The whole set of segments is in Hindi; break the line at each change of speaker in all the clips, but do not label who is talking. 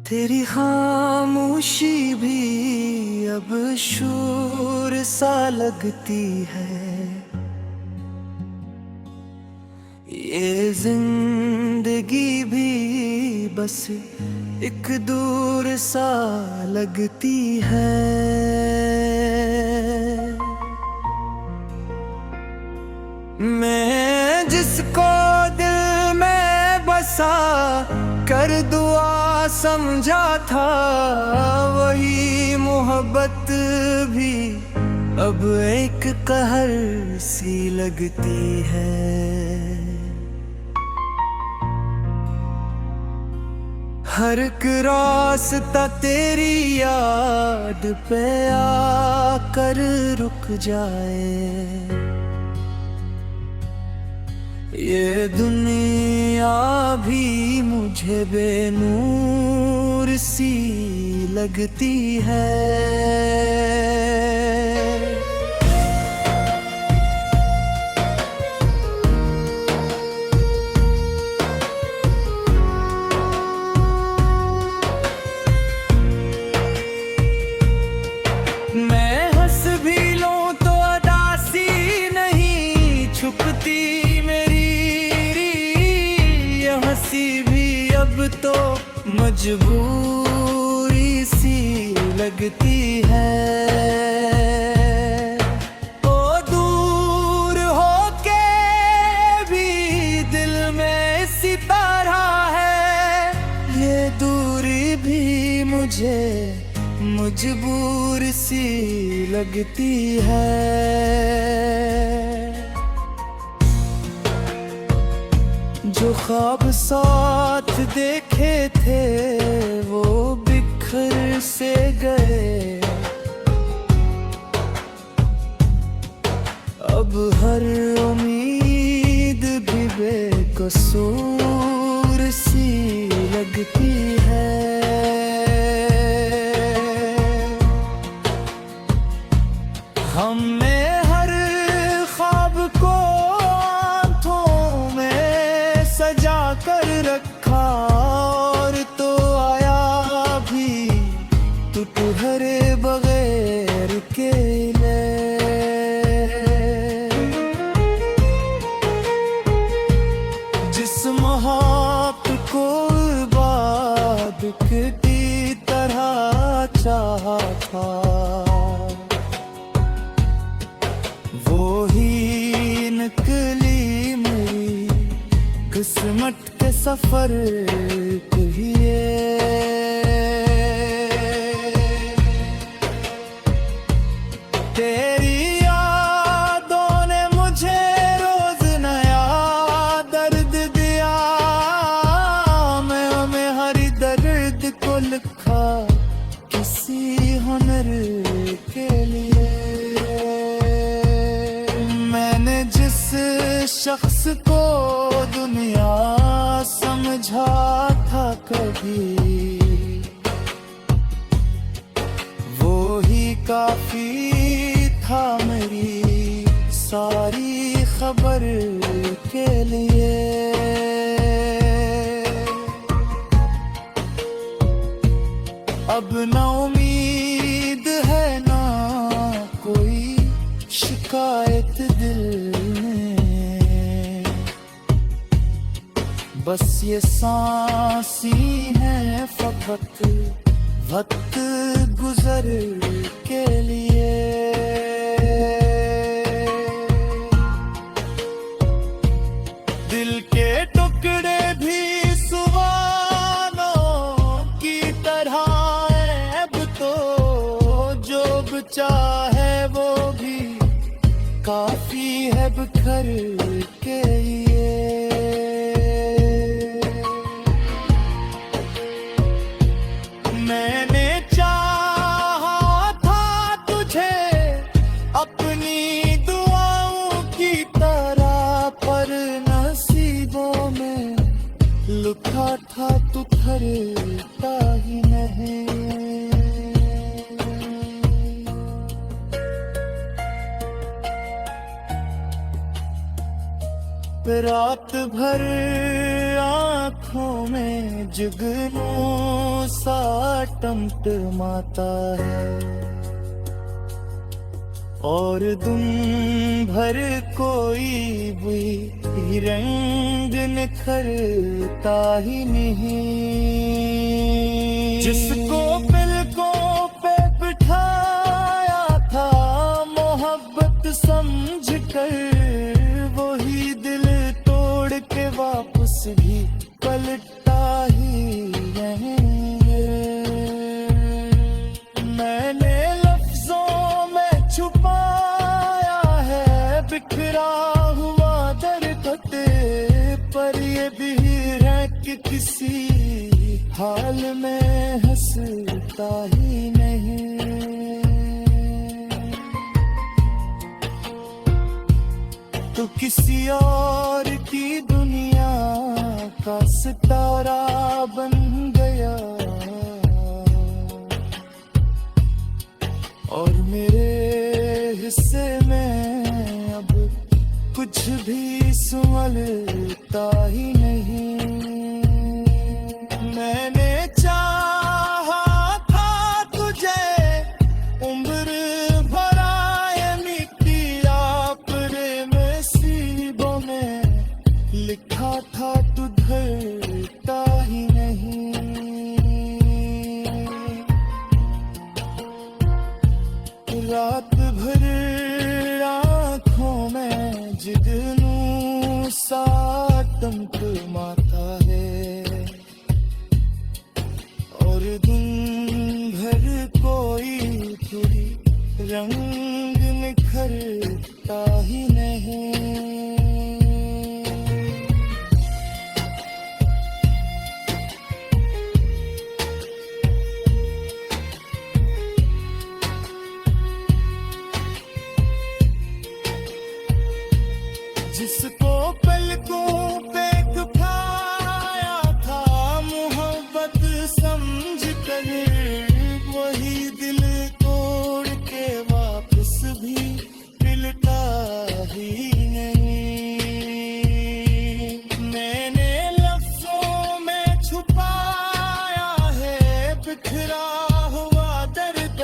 तेरी खामोशी भी अब शोर सा लगती है। ये जिंदगी भी बस एक दूर सा लगती है। मैं जिसको दिल में बसा कर दुआ समझा था, वही मोहब्बत भी अब एक कहर सी लगती है। हर एक रास्ता तेरी याद पे आकर रुक जाए। ये दुनिया भी मुझे बेनूर सी लगती है। मैं हंस भी लूं तो अदासी नहीं छुपती मेरी, ये हंसी भी अब तो मजबूरी सी लगती है। ओ दूर होके भी दिल में इसी तरह है, ये दूरी भी मुझे मजबूर सी लगती है। जो ख्वाब साथ देखे थे वो बिखर से गए। अब हर उम्मीद भी बेकसूर सी लगती है। हमने हर ख्वाब को आंखों में सजा कर रखा, और तो आया भी तू ठहरे बगैर के ले। जिस मोहब्बत को इबादत की तरह चाहा था, वो ही निकली मेरी किस्मत के सफर कहिए। तेरी यादों ने मुझे रोज नया दर्द दिया। मैं हर दर्द को लिखा किसी हुनर के लिए। जिस शख्स को दुनिया समझा था कभी, वो ही काफी था मेरी सारी खबर के लिए। अब ना उम्मीद है ना कोई शिकायत दिल में, बस ये सांसी है फकत वक्त गुजर के लिए। दिल के टुकड़े भी सुहानों की तरह है, अब तो जो बचा है वो भी काफी है बिखर के लिए। मैंने चाहा था तुझे अपनी दुआओं की तरह, पर नसीबों में लिखा था तू ठहरता ही नहीं। रात भर आँख आँखों में जुगनू सा टमटमाता है, और दिन भर कोई भी रंग निखरता ही नहीं। जिसको पलकों पे बिठाया था मोहब्बत समझ कर, वही दिल तोड़ के वापस भी पलटा ही रहेंगे। मैंने लफ्जों में छुपाया है बिखरा हुआ दर्द, पर ये भी है कि किसी हाल में हंसता ही नहीं। तो किसी और की दुनिया का सितारा बन गया, और मेरे हिस्से में अब कुछ भी संभलता ही नहीं। मैंने चाहा था तुझे उम्र भरा मिटिया, पर नसीबों में लिखा था तू धरता ही नहीं। रात भर आँखों में जुगनू सा टमटमाता है, और दिन भर कोई थोड़ी रंग निखरता ही नहीं। जिसको पलकों पे बिठाया था मोहब्बत समझ कर, वही दिल तोड़ के वापस भी पिलता ही नहीं। मैंने लफ्जों में छुपाया है बिखरा हुआ दर्द,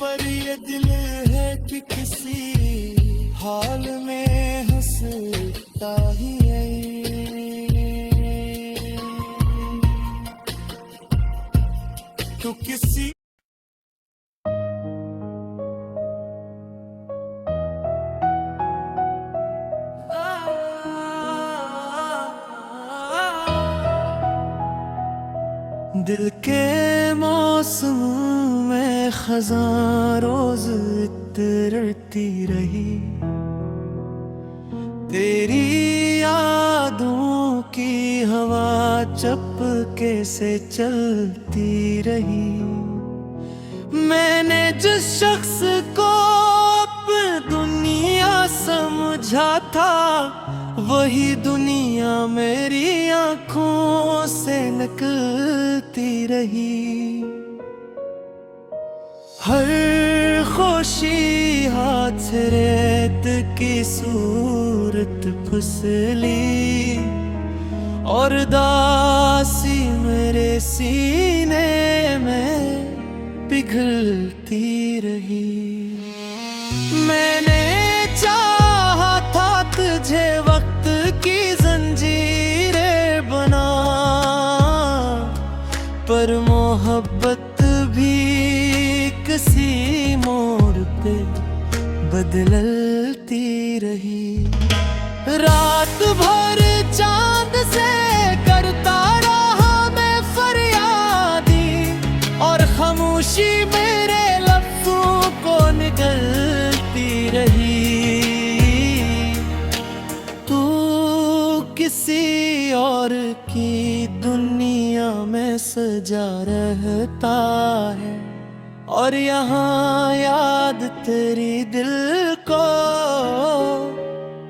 पर ये दिल है कि किसी हाल में हंसता ही है। तो किसी दिल के मौसम में खज़ां रोज इतरती रही, तेरी यादों की हवा चपके से चलती रही। मैंने जिस शख्स को अपनी दुनिया समझा था, वही दुनिया मेरी आँखों से निकलती रही। हर खुशी हाथ से रेत की सूरत फुसली, और दासी मेरे सीने में पिघलती रही। मैंने चाहा था तुझे वक्त की जंजीरें बना, पर मोहब्बत भी किसी मोड़ पे बदलती रही। रात भर चांद से करता रहा मैं फरियादी, और खामोशी मेरे लफ्जों को निगलती रही। तू किसी और की दुनिया में सजा रहता है, और यहाँ याद तेरी दिल को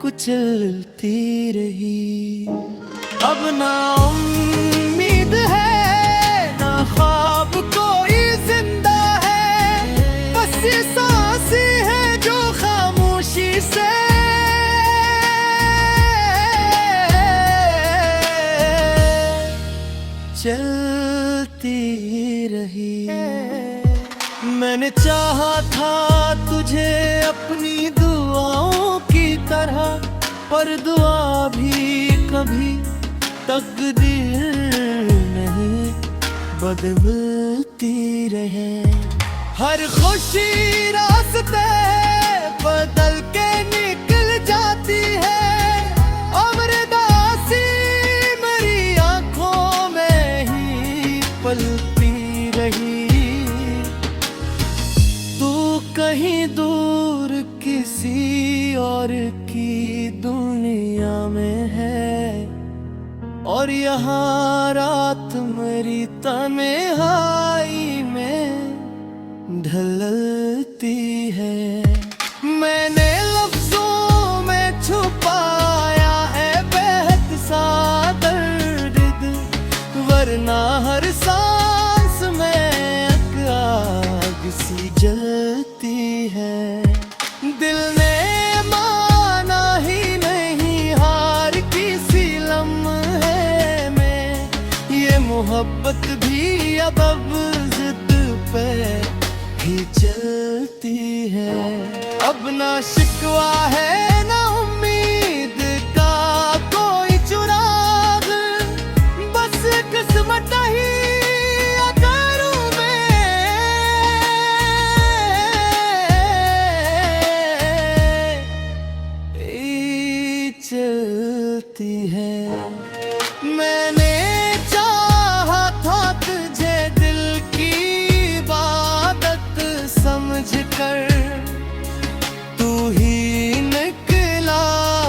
कुचलती रही। अब ना उम्मीद है ना ख्वाब कोई जिंदा है, बस ये सांसें हैं जो खामोशी से मैंने चाहा था तुझे अपनी दुआओं की तरह, पर दुआ भी कभी तकदीर नहीं बदलती रहे। हर खुशी रास्ते बदल के निकल जाती है, अमरदासी मेरी आंखों में ही पलती रही। तू कहीं दूर किसी और की दुनिया में है, और यहाँ रात मेरी तन्हाई में ढलती है। मैंने लफ्जों में छुपाया है बेहद सा दर्द, वरना हर सांस में आग सी जलती है। दिल ने माना ही नहीं हार किसी लम्हे में, ये मोहब्बत भी अब जिद पे ही चलती है। अब ना शिकवा है ना उम्मीद का कोई चुराग, बस किस्मत ही अकारों में ही चलती है। मैंने चाहा था तुझे दिल की इबादत समझ कर, तू ही निकला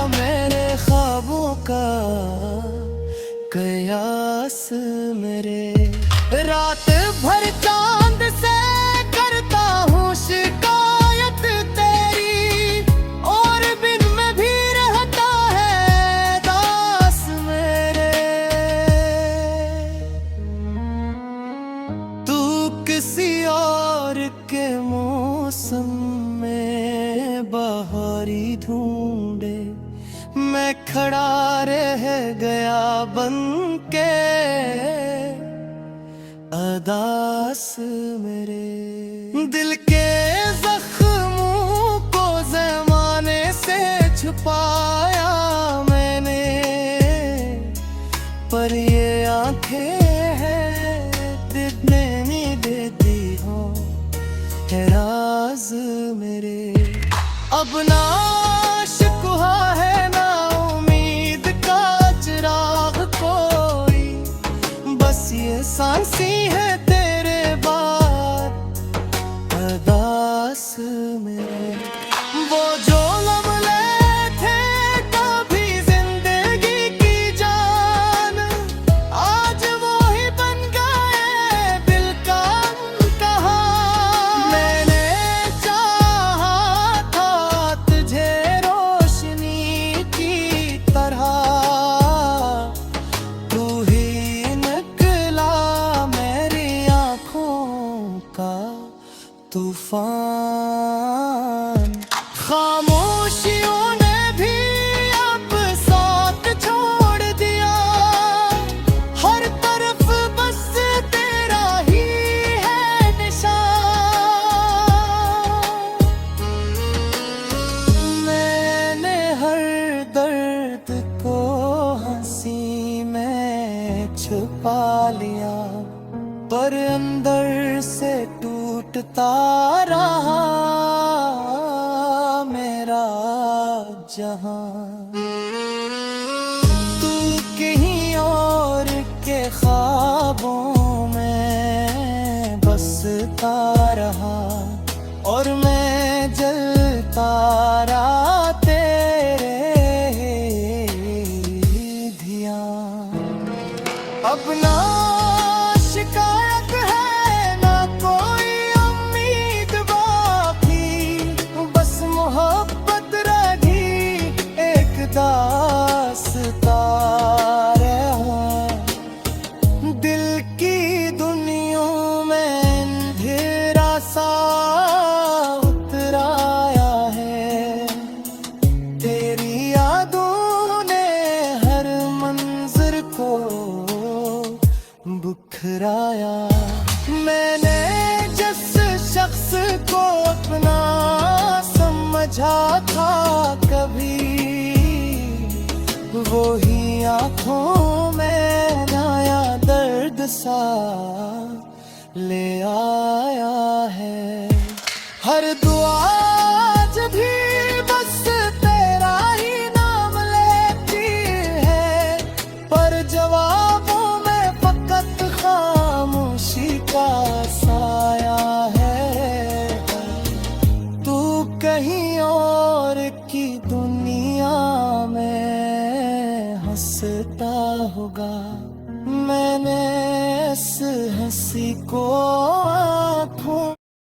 मेरे ख्वाबों का कयास मेरे। रात भर चांद से करता हूँ शिकायत तेरी, और बिन में भी रहता है दास मेरे। तू किसी और के मौसम में बहारी ढूंढे, मैं खड़ा रह गया बन के अदास मेरे। दिल के जख्मों को ज़माने से छुपाया मैंने, पर ये आंखें हैं दिखने नहीं देती हो है राज मेरे। अब ना शिकवा है ना उम्मीद का चिराग कोई, बस ये सांसी है तेरे बाद अरदास मेरे। वो जो लम्हे थे कभी जिंदगी की जान, आज वो ही बन गए दिल का कहा। मैंने चाहा था तुझे रोशनी की तरह, तू ही निकला मेरी आंखों का तूफान। खामोशियों ने भी अब साथ छोड़ दिया, हर तरफ बस तेरा ही है निशान। मैंने हर दर्द को हंसी में छुपा लिया, पर अंदर से टूटता रहा मेरा जहां। तू कहीं और के ख्वाबों में बसता रहा, और मैं जलता रहा तेरे ध्यान। अब ना शिकायत है ना कोई उम्मीद बाकी, बस मोहब्बत रही एक दास्तां रहा। दिल की दुनिया में अंधेरा सा जिसको अपना समझा था कभी, वो ही आंखों में नया दर्द सा ले आ